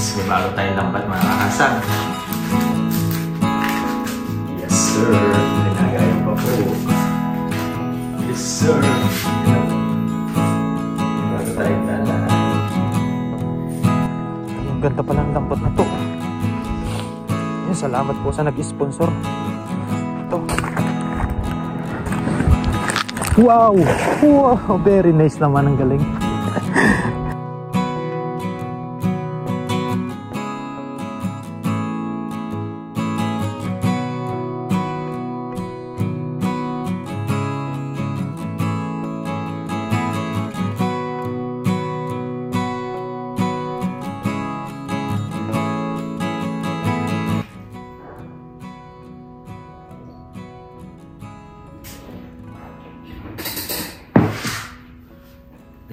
Yes, may bago tayong lambat mga kakasang. Yes sir, pinagayon pa po. Yes sir. May bago tayong dala. Ang ganda pala ng lambat na to. Yan, salamat po sa nag-sponsor. Ito. Wow! Wow! Very nice naman, ang galing.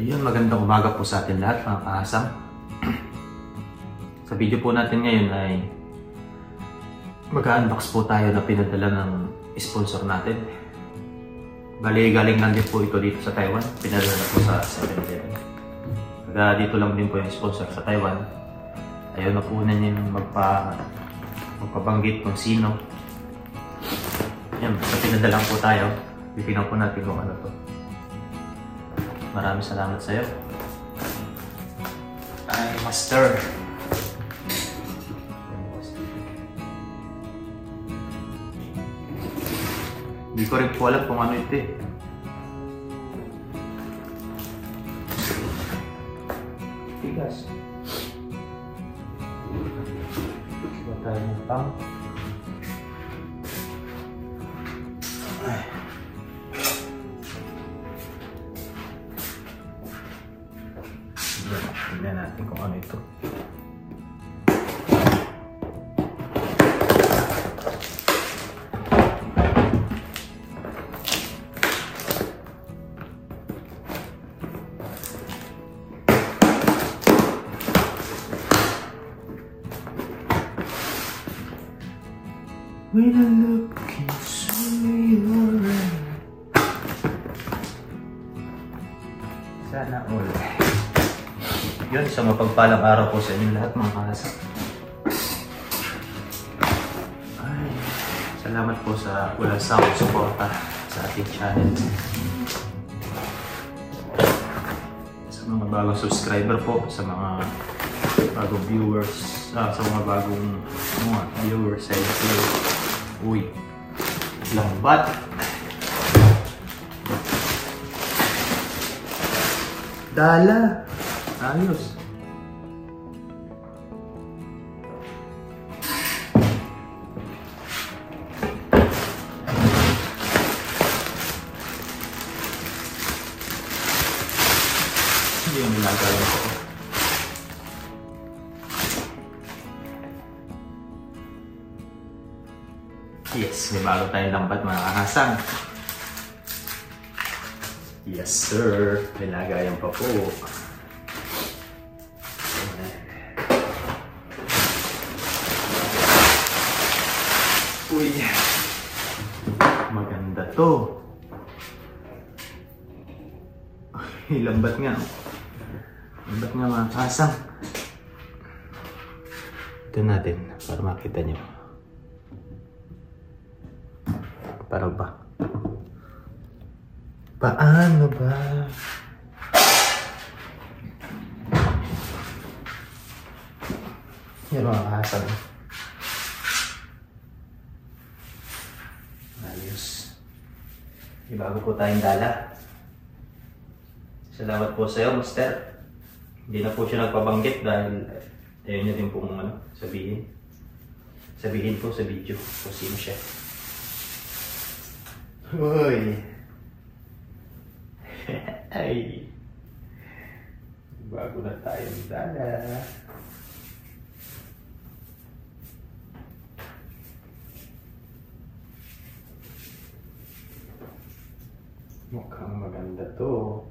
Ayun, magandang umaga po sa atin lahat mga kaasam. Sa video po natin ngayon ay mag-unbox po tayo na pinadala ng sponsor natin. Bali, galing lang din po ito dito sa Taiwan. Pinadala po sa 7-Eleven. Dito lang din po yung sponsor sa Taiwan. Ayaw na po na niya magpabanggit kung sino. Yan, basta pinadala po tayo. Titignan po natin kung ano to. Maraming salamat sa iyo. Ay, Master. Hindi ko rin po alam kung ano ito eh. Tigas. Iba tayo ng pang. Ay. Tignan natin kung ano ito. When I look into your eyes, sana all. Yun, sa mapagpalang araw po sa inyo lahat mga kaasam. Ay, salamat po sa walang sawang suporta sa ating channel. Sa mga bagong subscriber po, sa mga bagong viewers, sa mga bagong viewers sa YouTube. Uy, lambat! Dala! Ayos. Hindi yung nagagawa ko. Yes, may bago tayong lambat mga kakasang. Yes sir, may lagayan pa po. Uy, maganda to. Ay, lambat nga. Lambat nga mga kasang. Ito natin para makita nyo. Para ba? Paano ba? Yan mga kasang. Ayos. May bago po tayong dala. Salamat po sa iyo, Master. Hindi na po siya nagpabanggit dahil ayaw niya din pong sabihin. Sabihin po sa video kung sino siya. Uy! Ay! Bago na tayong dala. Mukhang maganda to.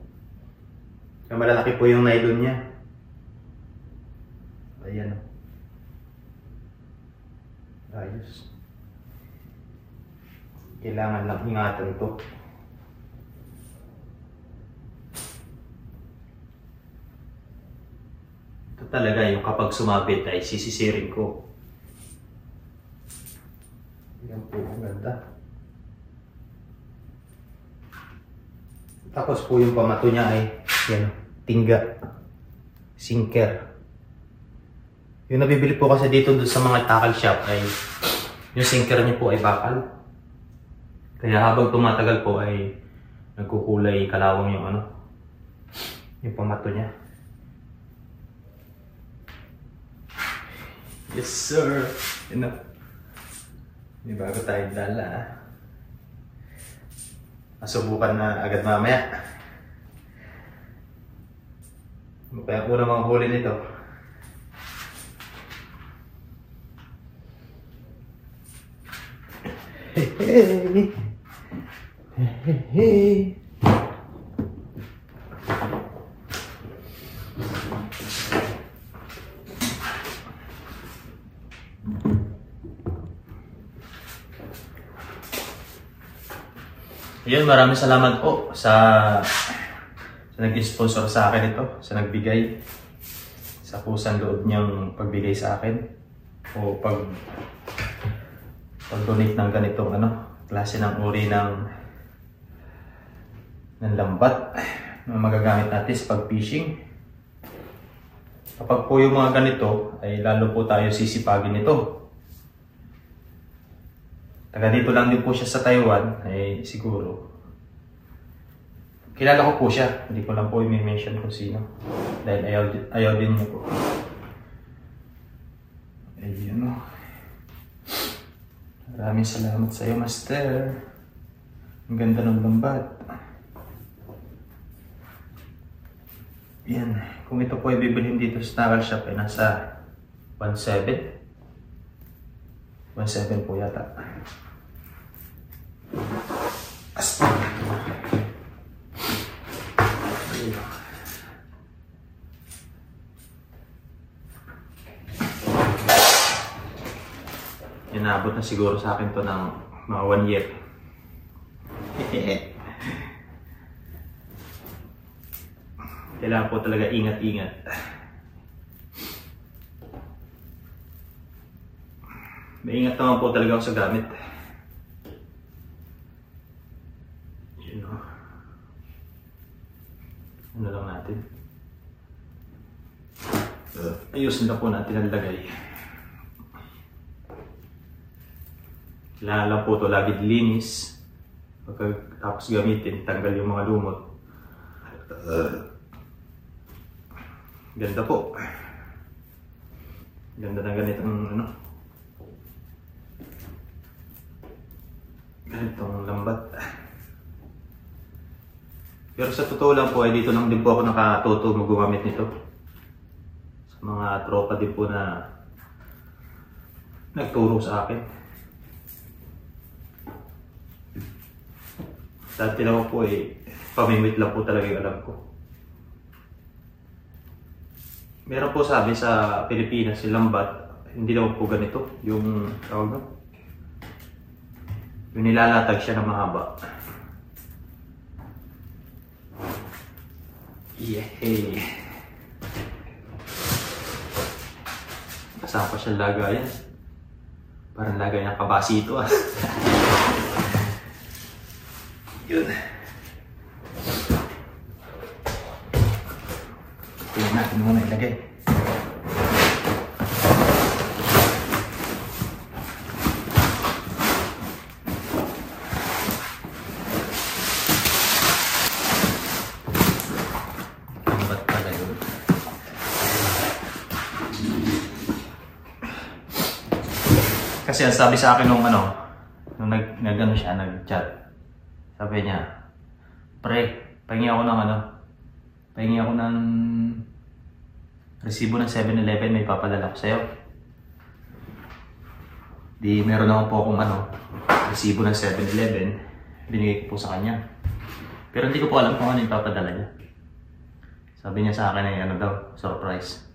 Malalaki po yung nylon niya. Ayan. Ayos. Kailangan lang ingatan to. Ito talaga yung kapag sumabit ay sisisirin ko. Yan po, ang ganda. Tapos po yung pamato niya ay yan, tingga, sinker. Yung nabibili po kasi dito doon sa mga tackle shop ay yung sinker niya po ay bakal. Kaya habang tumatagal po ay nagkukulay kalawang yung ano, yung pamato niya. Yes sir! Yun na. May bago tayong dala. Masubukan na agad mamaya. Kaya po na mga huli nito. Hey! Hey! Ayun, maraming salamat po sa nag-sponsor sa akin ito, sa nagbigay, sa kusang loob niyang pagbigay sa akin o pag-donate ng ganitong klase ng uri ng lambat na magagamit natin sa pag-fishing. Kapag po yung mga ganito ay lalo po tayo sisipagin nito. Taga dito lang din po siya sa Taiwan, ay siguro. Kilala ko po siya, hindi ko lang po i-mention kung sino. Dahil ayaw din niya po. Ayun o. Maraming salamat sa iyo, Master. Ang ganda ng lambat. Yan. Kung ito po ay bibilhin dito sa tackle shop ay nasa 1.7. 1.7 po yata. Aspa. Inabot na siguro sa akin to ng mga 1 year. Kailangan po talaga ingat-ingat. Maingat naman po talaga ako sa gamit. Yun o. Ano lang natin. Ayusin na po natin ang lagay. Kailangan lang po ito lagi linis. Pagkatapos gamitin, tanggal yung mga lumot. Ganda po. Ganda ng ganitong ganitong lambat. Pero sa totoo lang po ay dito lang din po ako nakatuto gumamit nito. Sa mga tropa din po na nagturo sa akin. Dati lang po pamimit lang po talaga yung alam ko. Meron po sabi sa Pilipinas, si lambat, hindi naman po ganito. Yung tawag no? Yung nilalatag siya na mahaba. Yehey! Kasama pa siya lagayan. Parang lagay ng kabasito ah. Yun. Tingnan natin muna ilagay. Ba't pala yun? Kasi ang sabi sa akin nung nag-ano siya, nag-chat. Sabi niya, pre, pahingi ako ng resibo ng 7-Eleven, may papadala ko sa'yo. Di meron naman po akong resibo ng 7-Eleven, binigay ko po sa kanya. Pero hindi ko po alam kung ano yung papadala niya. Sabi niya sa akin ay surprise.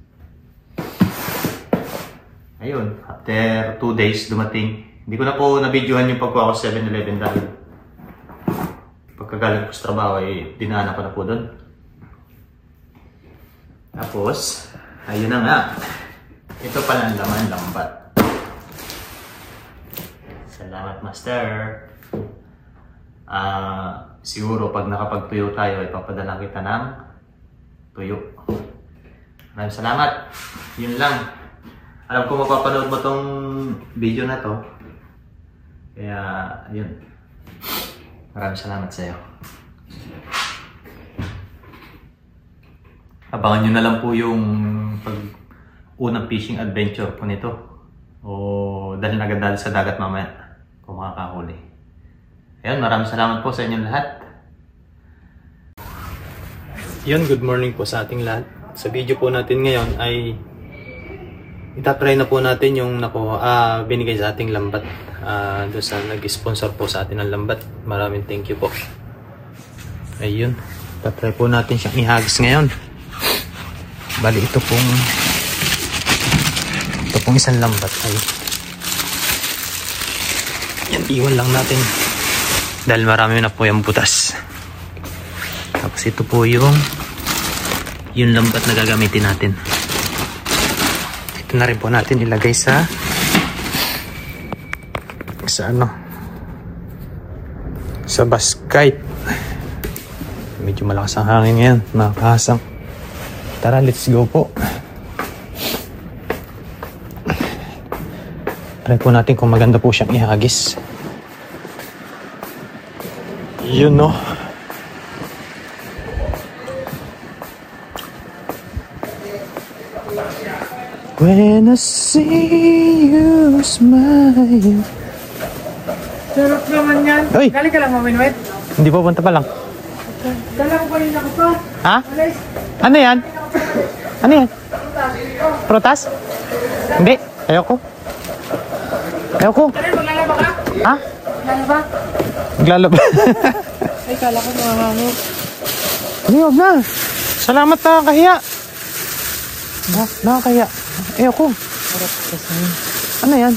Ayun, after 2 days dumating. Hindi ko na po na-videohan yung pagkuha ko sa 7-Eleven dahil pagkagaling ko sa trabaho ay dinaanan ko na po doon. Tapos, Ayun na nga. Ito pala ang laman lambat. Salamat, Master. Siguro pag nakapagtuyo tayo, ipapadala kita ng tuyo. Maraming salamat. Yun lang. Alam ko mapapanood mo tong video na to. Kaya, yun. Maraming salamat sa iyo. Abangan nyo na lang po yung unang fishing adventure po nito. O dahil nagadali sa dagat mamaya kung makakahuli. Ayun, maraming salamat po sa inyong lahat. Yun, good morning po sa ating lahat. Sa video po natin ngayon ay itatry na po natin yung binigay sa ating lambat. Doon sa nag-sponsor po sa atin ng lambat. Maraming thank you po. Ayun, itatry po natin siyang ihagis ngayon. Bali ito pong isang lambat ay yan, iwan lang natin dahil marami na po yung butas. Tapos ito po yung lambat na gagamitin natin. Ito na rin po natin ilagay sa basket. Medyo malakas ang hangin ngayon, mga kahasang. Tara, let's go po. Try po natin kung maganda po siyang ihagis. Yun, no? When I see you smile. Sarap naman yan. Uy! Galing ka lang, Maminwet. Hindi po, punta pa lang. Dala ko kanina ko pa. Ha? Alis. Ano yan? Ano yan? Prutas? Hindi. Ayoko. Ayoko. Ano, maglalaba ka? Ha? Maglalaba? Maglalaba. Ay, kala ko mga mami. Hindi, huwag na. Salamat, nakakahiya. Nakakahiya. Ayoko. Sarap kasi. Ano yan?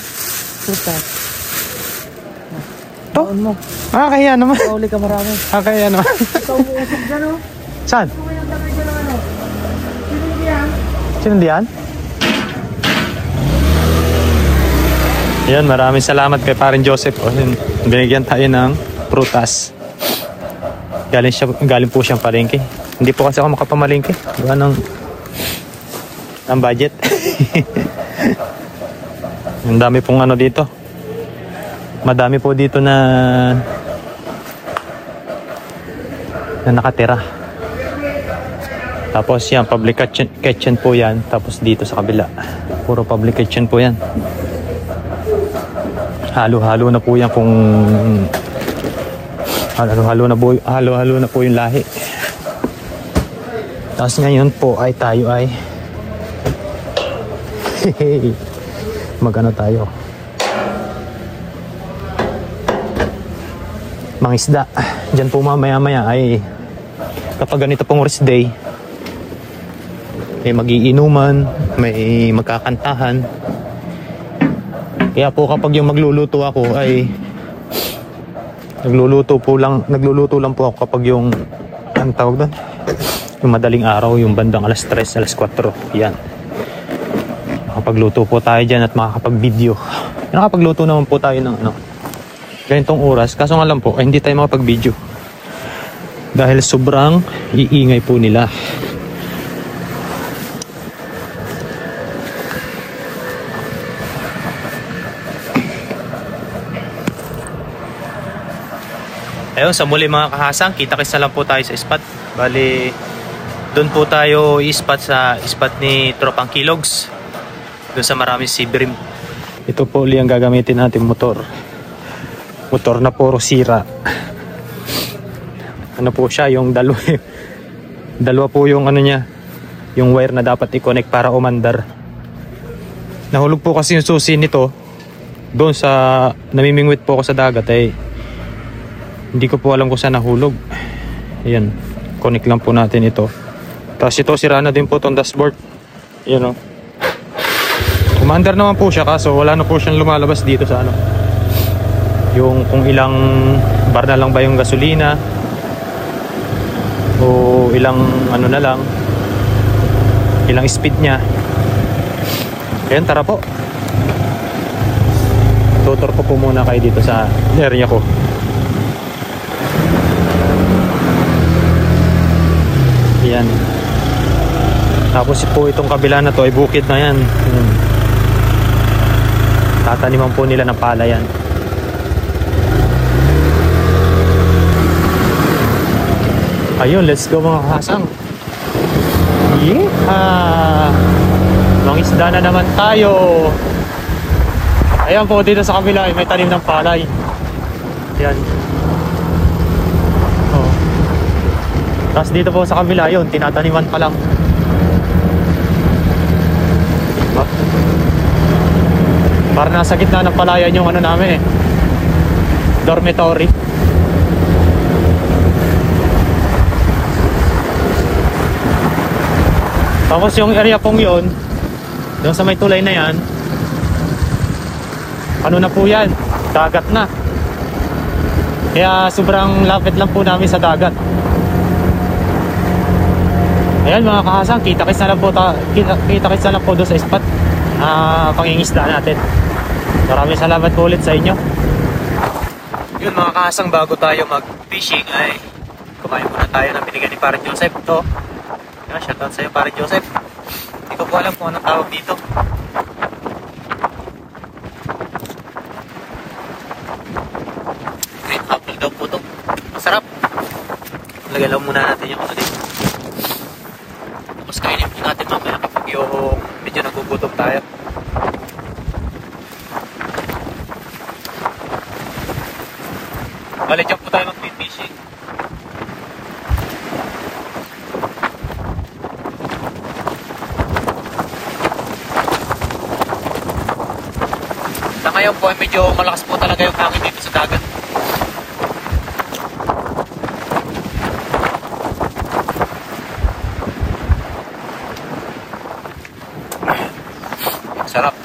Prutas. To? Taon mo. Nakakahiya naman. Pauli ka marami. Nakakahiya naman. Ikaw umuusog dyan, oh. Saan? Ito yung dami dyan ng ano. Sino yan? Sinundian? Yan, maraming salamat kay Parin Joseph. O, binigyan tayo ng prutas. Galing po siyang palengke. Hindi po kasi ako makapamalengke. Gawa ng budget. Ang dami pong ano dito. Madami po dito na nakatira. Tapos yan, public kitchen po yan. Tapos dito sa kabila, puro public kitchen po yan. Halo-halo na po yan kung halo-halo na po yung lahi. Tapos ngayon po ay tayo ay magano tayo, mangisda. Diyan po mamaya-maya ay kapag ganito pong rest day, may magiinuman, may magkakantahan. Kaya po kapag yung magluluto ako ay nagluluto lang po ako kapag yung ang tawag doon, yung madaling araw, yung bandang alas 3, alas 4. Yan. Makapagluto po tayo dyan at makakapag-video. Nakapagluto naman po tayo ng ganitong oras. Kaso nga lang po, ay hindi tayo makapag-video dahil sobrang iingay po nila. Ayun, sa muli mga kahasang, kita-kits na lang po tayo sa spot. Bali, doon po tayo i-spot sa spot ni Tropang Kilogs. Doon sa maraming sibrim. Ito po uli ang gagamitin natin motor. Motor na puro sira. Ano po siya, yung dalawa po yung ano niya, yung wire na dapat i-connect para umandar. Nahulog po kasi yung susi nito doon sa namimingwit po ako sa dagat hindi ko po alam kung saan nahulog. Ayan, connect lang po natin ito. Tapos ito, sira na din po itong dashboard. Ayan o. Umandar naman po siya kaso wala na po siyang lumalabas dito sa ano. Yung kung ilang bar na lang ba yung gasolina o ilang ano na lang. ilang speed niya. Ayan, tara po. Tutor ko po muna kayo dito sa area ko. Ayan. Tapos po itong kabila na to ay bukid na yan. Tataniman po nila ng pala yan. Ayun, let's go mga kasang. Yeah! Mangisda na naman tayo. Ayan po, dito sa kabila ay may tanim ng palay. Yan. Oh. Tapos dito po sa kabila yun, tinataniman pa lang. Diba? Para nasa gitna ng palayan yung ano namin eh, dormitory. Tapos yung area pong yun, doon sa may tulay na yan, ano na po yan, dagat na. Kaya sobrang lapit lang po namin sa dagat. Ayan mga kahasang, kita-kits na lang po, kita-kits na lang po doon sa spot pangingisda natin. Maraming salamat po ulit sa inyo. Yun mga kahasang, bago tayo mag-fishing ay kumain muna tayo ng binigay ni Pare Joseph. Ito, shoutout sa'yo Pare Joseph. Hindi ko po alam kung anong tawag dito. Green apple daw po ito. Masarap. Lagyan lang muna natin yung ano dito. Tapos kainin po natin mamaya kapag yung medyo nagugutom tayo. Balik dyan po tayo mag-fishing. Sa ngayon po ay medyo malakas po talaga yung hangin dito sa dagat. Sarap.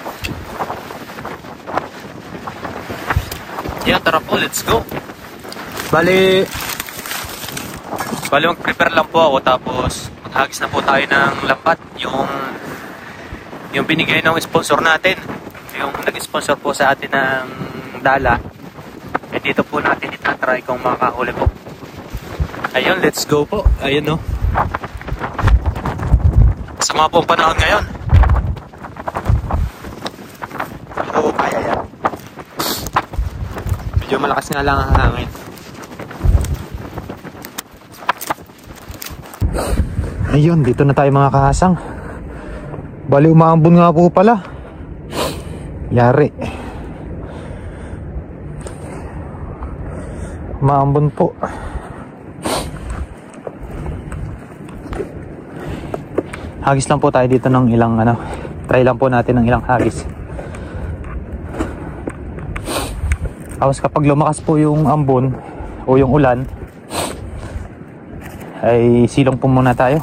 Yan, tara po, let's go. Bali mag-prepare lang po ako, tapos maghagis na po tayo ng lambat, yung binigay ng sponsor natin, yung nag-sponsor po sa atin ng dala. Eh dito po natin itatry kung makakahuli po. Ayun, let's go po. Ayun no, sama po ang panahon ngayon. Oo, kaya yan. Medyo malakas nga lang ang hangin. Ayun, dito na tayo mga kahasang. Bali umaambon nga po pala. Yari. Umaambon po. Hagis lang po tayo dito ng ilang ano. Try lang po natin ng ilang hagis. Tapos kapag lumakas po yung ambon o yung ulan, ay silong po muna tayo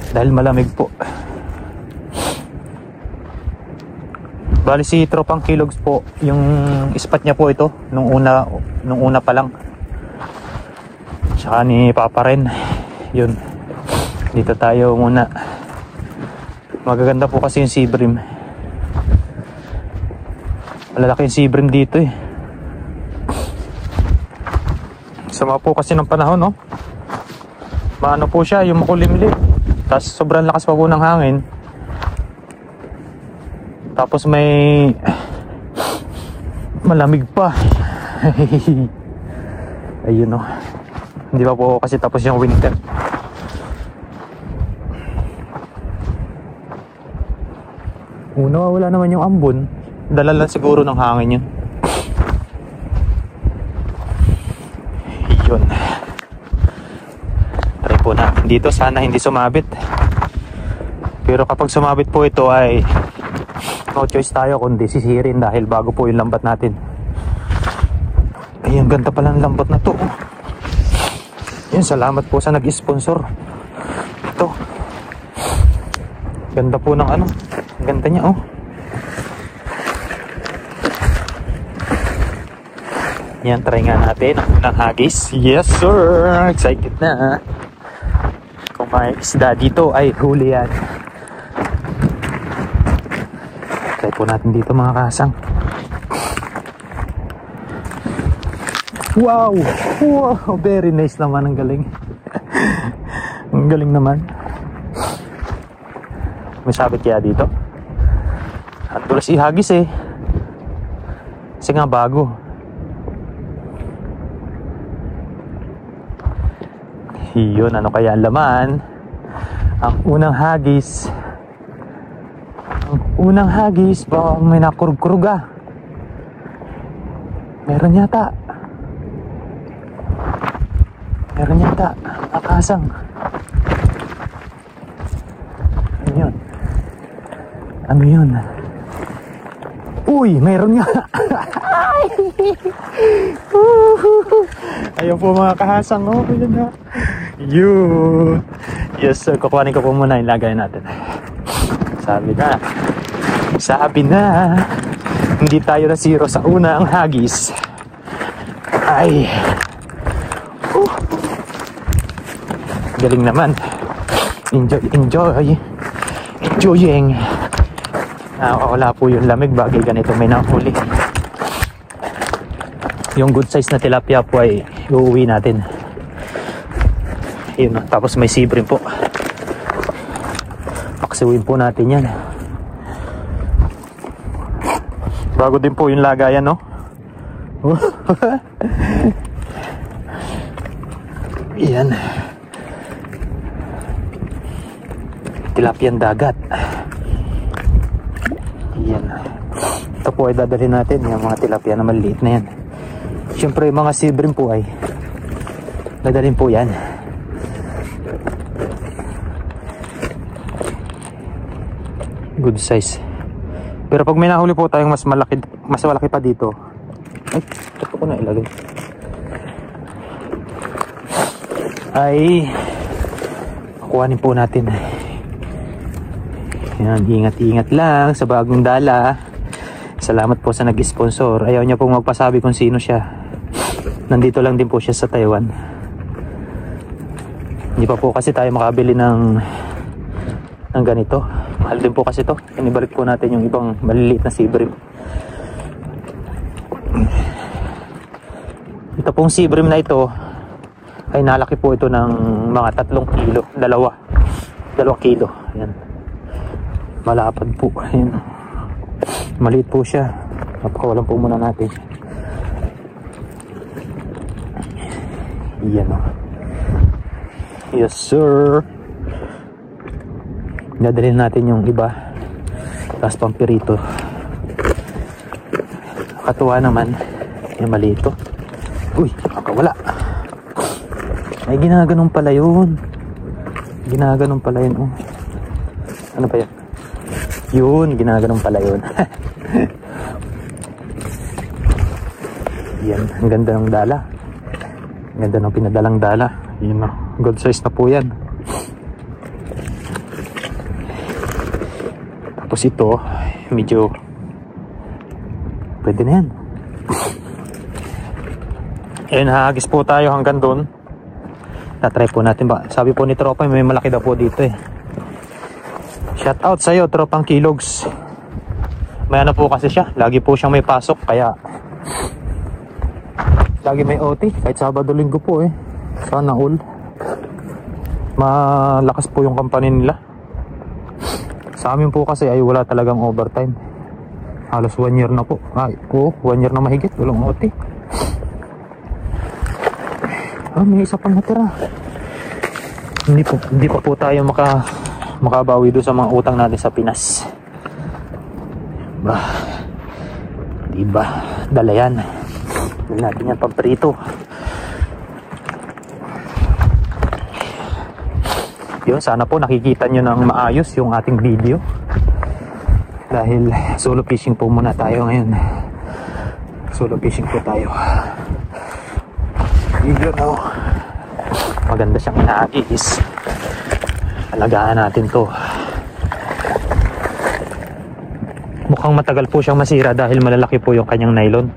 dahil malamig po. Bali si Tropang Kilogs po, yung spot niya po ito nung una pa lang. Tsaka ni Papa rin. Yun, dito tayo muna. Magaganda po kasi yung sea bream. Malalaki yung sea bream dito eh. Sama po kasi ng panahon, no? Maano po siya, yung makulimlim. Tapos sobrang lakas pa po ng hangin. Tapos may malamig pa. Ayun, no? Hindi pa po kasi tapos yung winter. Wala naman yung ambon. Dala lang siguro ng hangin yun. Yun. Try po na. Dito sana hindi sumabit. Pero kapag sumabit po ito ay no choice tayo kundi sisirin dahil bago po yung lambat natin. Ayun, ganda pala ng lambat na to. Yun, salamat po sa nag-sponsor. Ito. Ganda po ng ano. Ganda niya, oh. Yan, try nga natin ang unang hagis. Yes sir, excited na. Kung may isda dito ay huli yan. Try po natin dito mga kasang. Wow! Wow! Very nice naman. Ang galing. Ang galing naman. May sabit kaya dito? At tulas ihagis eh. Kasi nga bago. Yun, ano kaya ang laman? Ang unang hagis. Ang unang hagis. Baka may nakurug-kurug ah. Meron yata. Meron yata. Akasang. Ano yun? Ano yun? Uy! Meron nga! Ayun po mga kahasang. Oh, yun na. Yun! Yes sir, kukuhanin ko po muna yung lagay natin. Sabi na. Sabi na. Hindi tayo na zero sa unang hagis. Ay! Galing naman. Enjoying. Wala po yung lamig bagay ganito may nahuli. Yung good size na tilapia po ay uuwi natin. Yun, tapos may sibrim po. Paksiwin po natin yan. Bago din po yung lagayan, no? Yan. Tilapiang dagat. Yan. Ito po ay dadalhin natin yung mga tilapia na maliit na yan. Siyempre yung mga sibrim po ay dadalhin po yan. Good size. Pero pag may nahuli po tayong mas malaki pa dito. Ay, ito ko na ilagay. Ay kukuhanin po natin. Yan, ingat-ingat lang sa bagong dala. Salamat po sa nag-sponsor. Ayaw niya pong magpasabi kung sino siya. Nandito lang din po siya sa Taiwan. Hindi pa po kasi tayo makabili ng ganito. Mahal din po kasi to. Inibalik po natin yung ibang maliliit na sibrim. Ito pong sibrim na ito ay nalaki po ito ng mga 3 kilo. 2 kilo. Ayan. Malapad po. Ayan. Maliit po siya. Napakawalan po muna natin. Yan o. Yes sir. Dadalhin natin yung iba. Tapos pampirito. Katuwa naman. Yung maliit o. Uy, nakawala. Ay ginaganon pala yun. Ginaganon pala yun oh. Ano pa yan? Yun, ginaganon pala yun. Yan, ang ganda ng dala. Ang ganda ng pinadalang dala. Yun o, good size na po yan. Tapos ito, medyo pwede na yan. Ayun, hagis po tayo hanggang doon. Tatry po natin ba. Sabi po ni Tropa, may malaki daw po dito eh. Shout out sa'yo, Tropang Kilogs. May ano po kasi siya. Lagi po siyang may pasok. Kaya lagi may OT. Kahit Sabado Linggo po eh. Sana all. Malakas po yung company nila. Sa amin po kasi ay wala talagang overtime. Halos 1 year na po. Ay po, 1 year na mahigit. Walang OT. May isa pang natira. Hindi pa po tayo makabawi doon sa mga utang natin sa Pinas. Diba? Dala yan. Dala natin yan pamprito. Yun, sana po nakikita nyo ng maayos yung ating video. Dahil solo fishing po muna tayo ngayon. Solo fishing po tayo. Yun o. Maganda siyang inaagis. Alagaan natin to. Mukhang matagal po siyang masira dahil malalaki po yung kanyang nylon.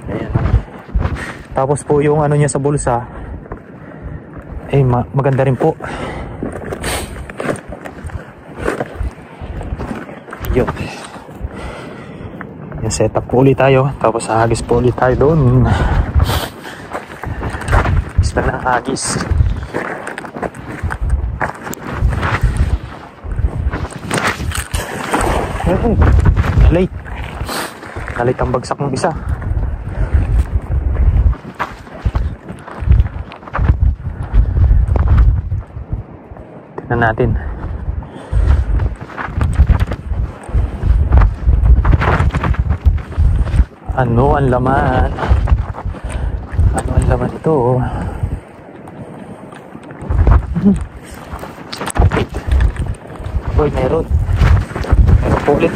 Ayan. Tapos po yung ano niya sa bulsa ay maganda rin po. Yun. Yung setup po ulit tayo. Tapos hagis po ulit tayo doon. Isa na hagis. Nalate ang bagsak ng isa. Tignan natin. Ano ang laman? Ano ang laman ito? Boy, meron po ulit.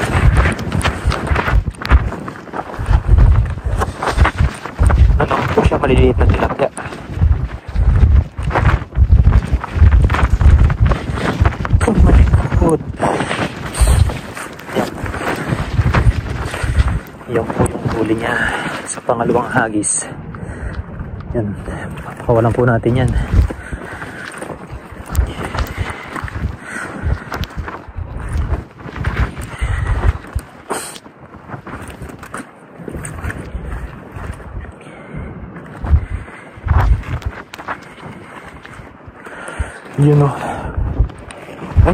Ano po siya, maliliit na tilapia. Oh my God. Yan po yung huli niya sa pangalawang hagis. Yan, pakawalan po natin yan. Yun o. Ay.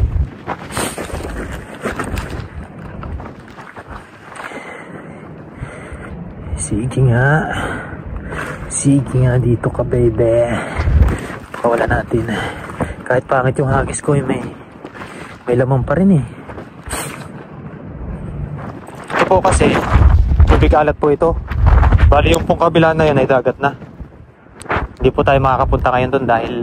Sige nga. Sige nga dito ka, baby. Pakawala natin. Kahit pangit yung hagis ko, may laman pa rin eh. Ito po kasi, tubig alat po ito. Bali yung pong kabila na yun ay dagat na. Hindi po tayo makakapunta ngayon doon dahil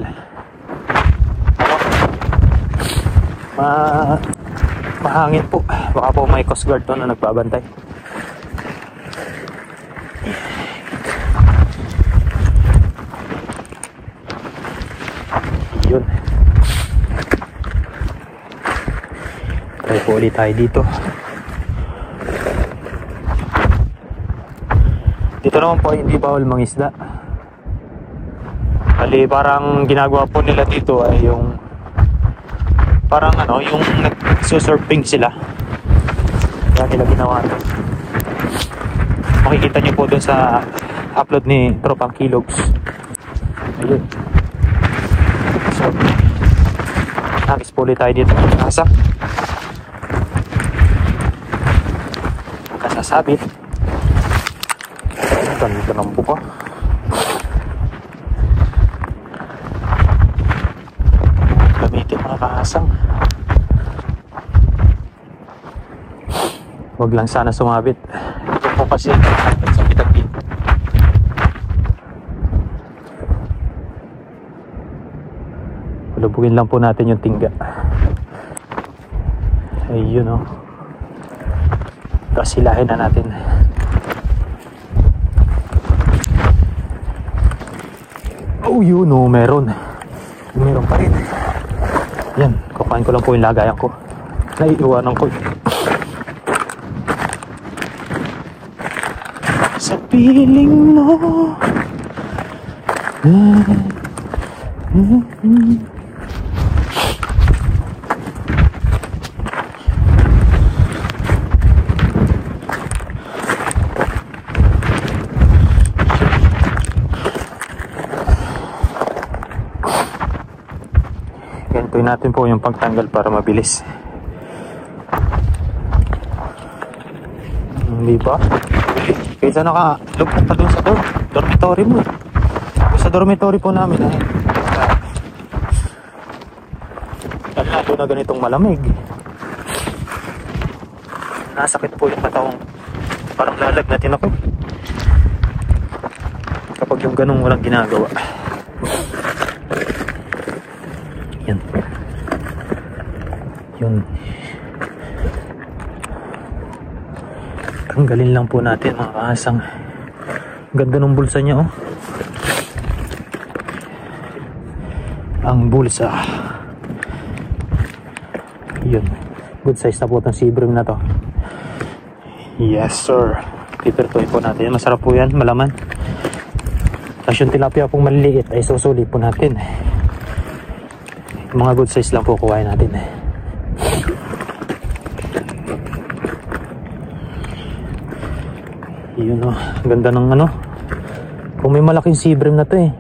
mahangin po. Baka po may Coast Guard doon na nagbabantay. Yun. Try po ulit tayo dito. Dito naman po hindi bawal mangisda. Bali parang ginagawa po nila dito ay yung parang ano, yung nagsusurfing sila. Kaya nila ginawa ito. Makikita nyo po doon sa upload ni Tropang Kilogs. Ayun. So, nagis po ulit tayo dito. Kasak. Kasasabit. Ganito ng buka. Gamitin mga kahasang. Huwag lang sana sumabit. Ito po kasi sa pitag-in. Lubugin lang po natin yung tingga. Ayun o. Tapos hilahin na natin. Oh yun o, meron. Meron pa rin. Yan, kukain ko lang po yung lagayan ko. Naiiwanan ko. Sa piling mo. Gantuin natin po yung pagtanggal para mabilis. Hindi ba? Kaysa nakalugpok ka doon sa dormitory mo. Sa dormitory po namin ay lalo na ganitong malamig. Nasakit po yung katawang parang lalagnatin ako kapag yung ganong walang ginagawa. Yan. Yun. Tanggalin lang po natin mga kahasang. Ganda ng bulsa niya oh. Ang bulsa. Yun. Good size na po itong sibrim na to. Yes sir. Pipertoy po natin. Masarap po yan. Malaman. Tapos yung tilapia pong maliliit ay susuli po natin. Mga good size lang po kuhain natin. Yun o, ganda ng ano. Kung may malaking sea bream na to eh.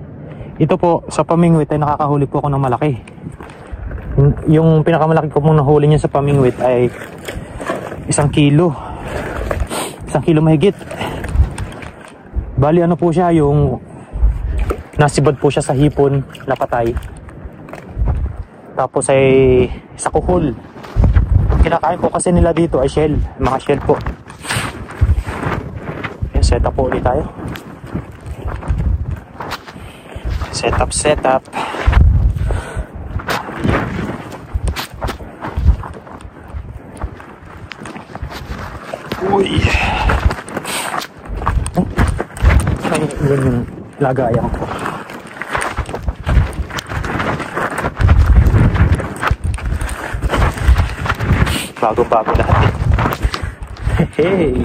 Ito po, sa Pamingwit ay nakakahuli po ako ng malaki. Yung pinakamalaki ko pong nahuli niya sa Pamingwit ay 1 kilo. 1 kilo mahigit. Bali ano po siya, yung nasibad po siya sa hipon na patay. Tapos ay sa kuhol. Kinakain po kasi nila dito ay shell. Mga shell po. Yan, set up po ulit tayo. Set up. Uy. Ay, yun yung lagayan ko. Bago-bago lahat eh. Hey.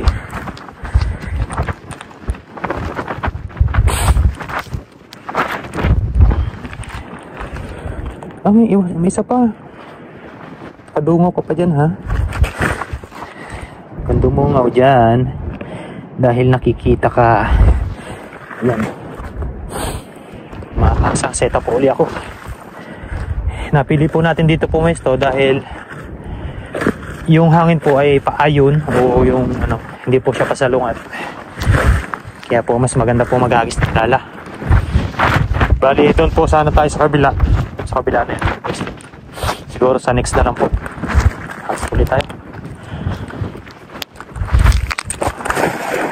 May isa pa. Kadungaw ko pa dyan ha. Kandumungaw dyan. Dahil nakikita ka. Yan. Makakasang setup po uli ako. Napili po natin dito pumesto dahil yung hangin po ay paayon o yung ano, hindi po siya pasalungat. Kaya po mas maganda po mag-agis ng tala. Bali doon po sana tayo sa kabila. Sa kabila na yan. Siguro sa next na lang po. Agis ulit tayo.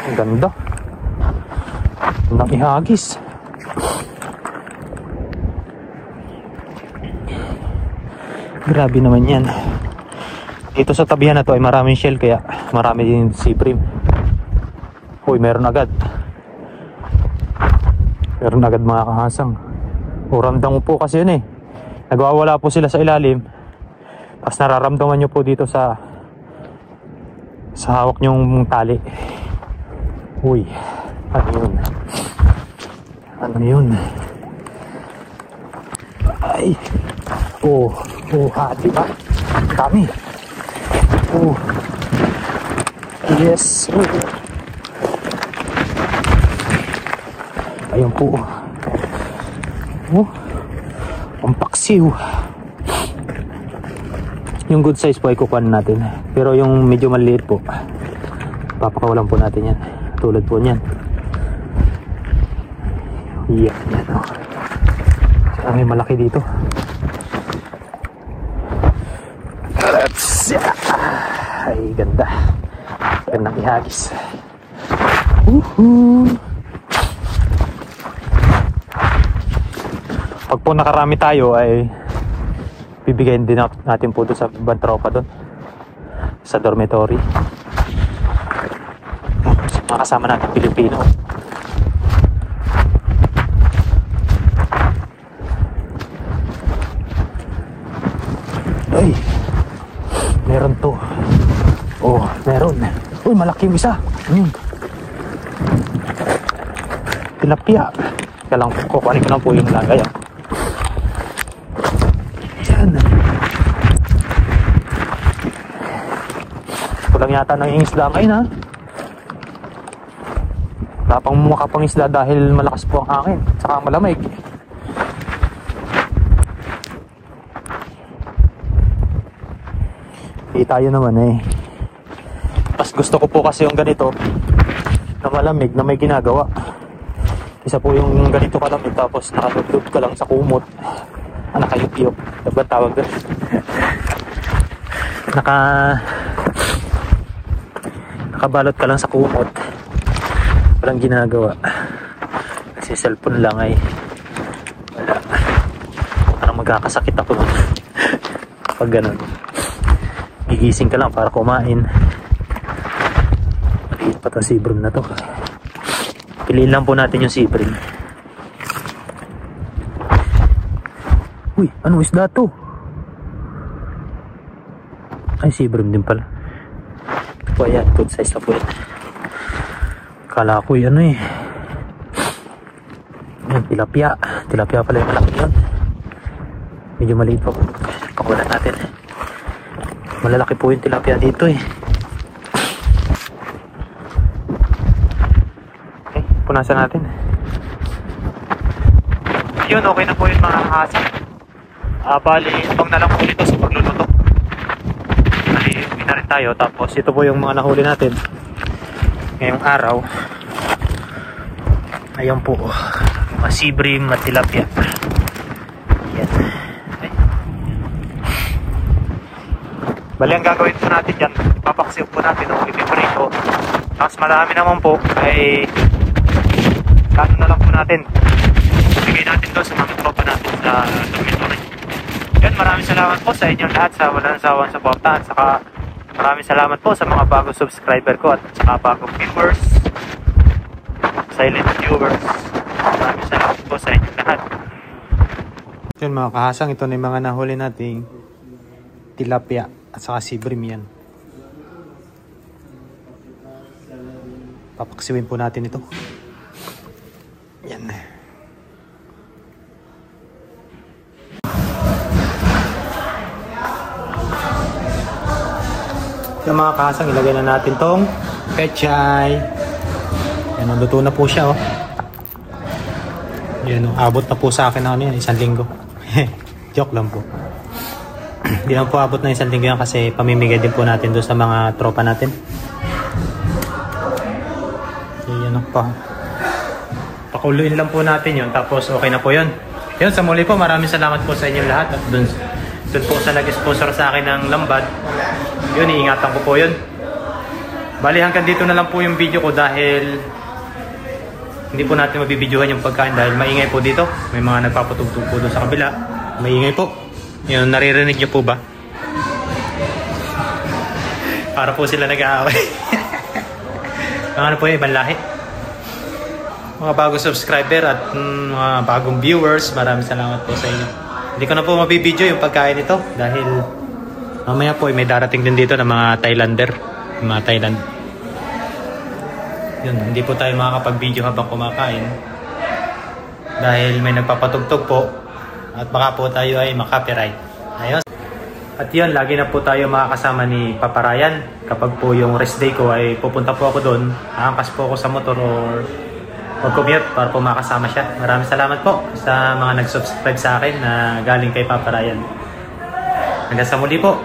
Ang ganda. Nang ihagis. Grabe naman yan. Dito sa tabihan na to ay maraming shell kaya marami din sea bream. Uy, meron agad. Meron agad mga kahasang. O ramdam mo po kasi yun eh. Nagwawala po sila sa ilalim. Tapos nararamdaman nyo po dito sa hawak nyong tali. Uy, ano yun? Ano yun? Ay. Hati ba? Kami. Yes. Ayun po. Ang paksiw. Yung good size po ay kukuhanin natin. Pero yung medyo maliit po, papakawalan po natin yan. Tulad po niyan. Yan. May malaki dito. Ay, ganda. Gandang ihagis. Pag po nakarami tayo ay bibigyan din natin po doon sa ibang tropa doon sa dormitory. Sa mga kasama natin Pilipino. Ay, meron to. Meron. Uy, malaki yung isa. Tilapia. Kaya lang, kukuhanin ko lang po yung lagay. Yan. Kulang yata ng isda ngayon ha. Wala pang makapang isda dahil malakas po ang hangin. Saka malamig. Tayo naman eh. Mas gusto ko po kasi yung ganito na malamig na may ginagawa. Isa po yung ganito kalamig tapos nakatutulog ka lang sa kumot. Nakayup-yup. Diba tawag doon? Nakabalot ka lang sa kumot. Walang ginagawa. Kasi cellphone lang ay wala. Parang magkakasakit ako pag ganun. Gigising ka lang para kumain. Maliit pa itong sea bream na to. Piliin lang po natin yung sea bream. Uy, ano isda to? Ay, sea bream din pala. Ito po yan, good size na po yan. Kala ko ano eh. Yan, tilapia. Tilapia pala yung malaki yun. Medyo maliit po. Pakulan natin. Malalaki po yung tilapia dito eh. Okay, punasan natin. Yun, okay na po yung mga hasa. Bali, abang na lang po dito sa pagluluto. Bali, uwi na rin tayo. Tapos ito po yung mga nahuli natin ngayong araw. Ayan po, mga sea bream at tilapia. Yan. Okay. Bali, ang gagawin po natin dyan, papaksiw po natin ng ipiprito. Tapos marami naman po ay kano na lang po natin. Bigay natin doon sa mga tropa natin sa dormitory. Yan, maraming salamat po sa inyong lahat sa walang sawang suporta. At saka maraming salamat po sa mga bagong subscriber ko at saka bagong viewers, silent viewers. Maraming salamat po sa inyong lahat. Yun mga kahasang, ito na yung mga nahuli nating tilapia at saka sea bream yan. Papaksiwin po natin ito. Yan. Yung mga kahasang, ilagay na natin tong pechay. Yan, luto na po siya oh. Yan, abot na po sa akin na yan, 1 linggo. Joke lang po. Hindi lang po abot na 1 linggo yan kasi pamimigay din po natin doon sa mga tropa natin. So yan pa. Pakuluin lang po natin yun tapos okay na po yun. Yun, sa muli po maraming salamat po sa inyong lahat. At doon po sa nag-sponsor sa akin ng lambad. Yun, iingatan ko po yun. Bali hanggang dito na lang po yung video ko dahil hindi po natin mabibidyohan yung pagkain dahil maingay po dito. May mga nagpapatugtog po doon sa kabila. Maingay po. Yun, naririnig nyo po ba? Para po sila nag-aaway. Ano po yung ibang lahi? Mga bagong subscriber at mga bagong viewers, maraming salamat po sa inyo. Hindi ko na po mabibidyo yung pagkain nito dahil mamaya po may darating din dito ng mga Thailander. Mga Thailand. Yun, hindi po tayo makakapag-video habang kumakain dahil may nagpapatugtog po at baka po tayo ay makapiright. Ayos. At yun, lagi na po tayo makakasama ni Papa Ryan. Kapag po yung rest day ko ay pupunta po ako doon, aangkas po ako sa motor or mag-commute para po makasama siya. Maraming salamat po sa mga nag-subscribe sa akin na galing kay Papa Ryan. Hanggang sa muli po.